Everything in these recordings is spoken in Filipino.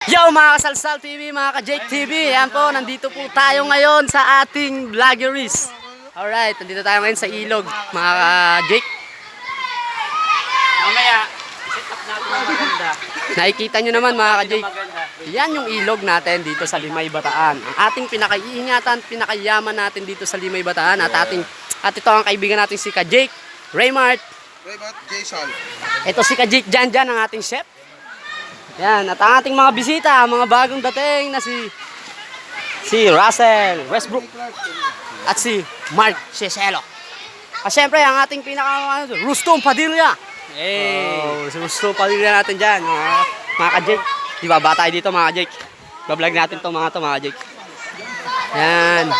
Yo mga Kasalsal TV, mga ka-Jake TV. Yan po, nandito po tayo ngayon sa ating vloggeries. Alright, nandito tayo ngayon sa ilog, mga ka-Jake. Mamaya, set up natin ang maganda. Nakikita nyo naman mga ka-Jake. Yan yung ilog natin dito sa Limay Bataan. Ang ating pinakaiingatan, pinakayaman natin dito sa Limay Bataan. At ito ang kaibigan natin si ka-Jake, Raymart, Jason. ito si ka-Jake Janjan, ang ating chef. Yan, at ang ating mga bisita, mga bagong dating na si Russell Westbrook at si Mark Ceselo. At syempre, ang ating Rustom Padilla. Si Rustom Padilla natin dyan, mga ka-Jake. Di ba, bata tayo dito mga ka-Jake. Bablog natin to mga Jake. Yan.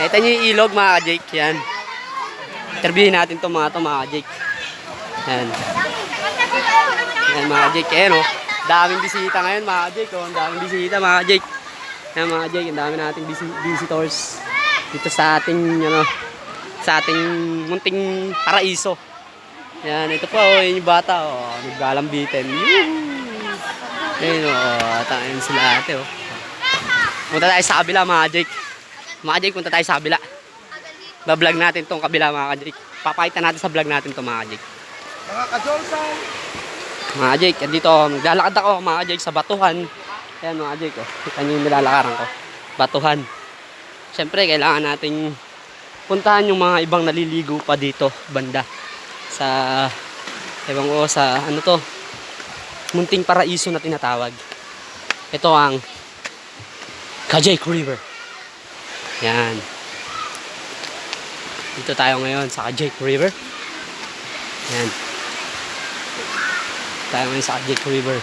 Nakita nyo yung ilog mga ka-Jake, yan. Interviewin natin to mga ka-Jake. Yan. Yan mga Jake, ayan o. Daming bisita ngayon mga Jake, oh. Daming bisita mga Jake. Yan mga Jake, ang dami nating visitors dito sa ating munting paraiso. Yan, ito po oh, yung bata oh, naglalambitin. Ayun oh, tayo sila ate oh. Punta tayo sa kabila mga Jake. Mga Jake, punta tayo sa kabila. Ba-vlog natin tong kabila mga Jake. Papakita natin sa vlog natin to mga Jake. Mga ka-Jolsan. Mga Jake, dito, naglalakad ako mga Jake sa batuhan. Ayan mga Jake, oh. Kita nyo yung nilalakaran ko. Batuhan. Siyempre, kailangan nating puntahan yung mga ibang naliligo pa dito, banda. Sa, ewan ko, sa ano to, munting paraiso na tinatawag. Ito ang Ka-Jake River. Yan. Dito tayo ngayon sa Ka-Jake River. Yan. Tayo ngayon sa Ka-Jake River.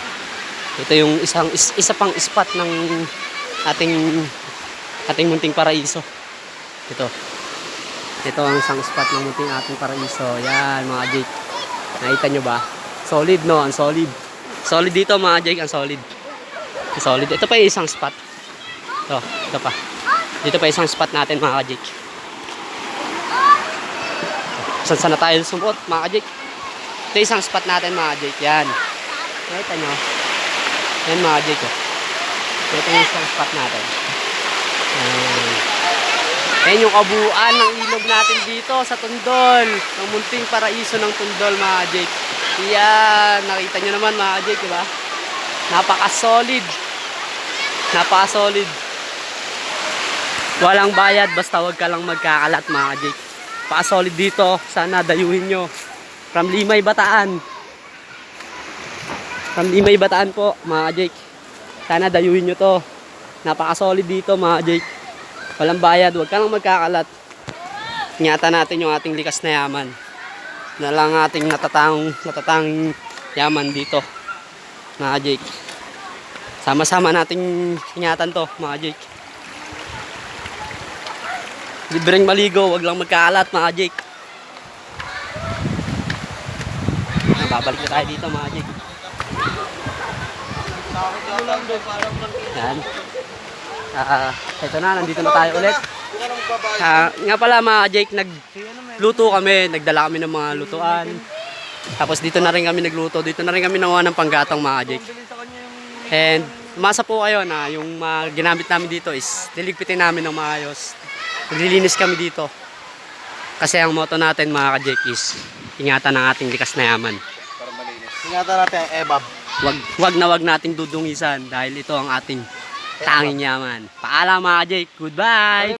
Ito yung isa pang spot ng ating munting paraiso. Ito ang isang spot ng munting ating paraiso. Yan mga Jake. Nakita nyo ba? Solid no? Ang solid. Solid dito mga Jake. Ang solid. Ang solid. Ito pa yung isang spot. Ito pa. Dito pa isang spot natin mga Jake. Saan na tayo sumot mga Jake? Ito isang spot natin mga Jake. Yan. Nakita nyo? Yan mga Jake. Oh. Ito yung isang spot natin. Yan yung kabuuan ng ilog natin dito sa Tundol. Ang munting paraiso ng Tundol mga Jake. Yan. Nakita nyo naman mga Jake. Diba? Napaka-solid. Napaka-solid. Walang bayad. Basta wag ka lang magkakalat mga Jake. Napaka-solid dito. Sana dayuhin nyo. From Limay Bataan. From Limay Bataan po, mga Jake. Sana dayuhin nyo to. Napaka-solid dito, mga Jake. Walang bayad, huwag ka lang magkakalat. Ingatan natin yung ating likas na yaman. Na lang ating natatanging yaman dito, mga Jake. Sama-sama nating ingatan to, mga Jake. Libreng maligo, huwag lang magkakalat, mga Jake. Babalik na tayo dito mga Jake. Yan. Ito na, nandito na tayo ulit. Nga pala mga Jake, nagluto kami. Nagdala kami ng mga lutuan. Tapos dito na rin kami nagluto. Dito na rin kami nakuha ng panggatong mga Jake. And umasa po kayo na yung mga ginamit namin dito is niligpitin namin ng maayos. Naglilinis kami dito. Kasi ang motto natin mga ka-Jake is ingatan ang ating likas na yaman. Ingatan natin ang EBAB. Wag nating dudungisan dahil ito ang ating tanging yaman. Paalam mga Jake. Goodbye!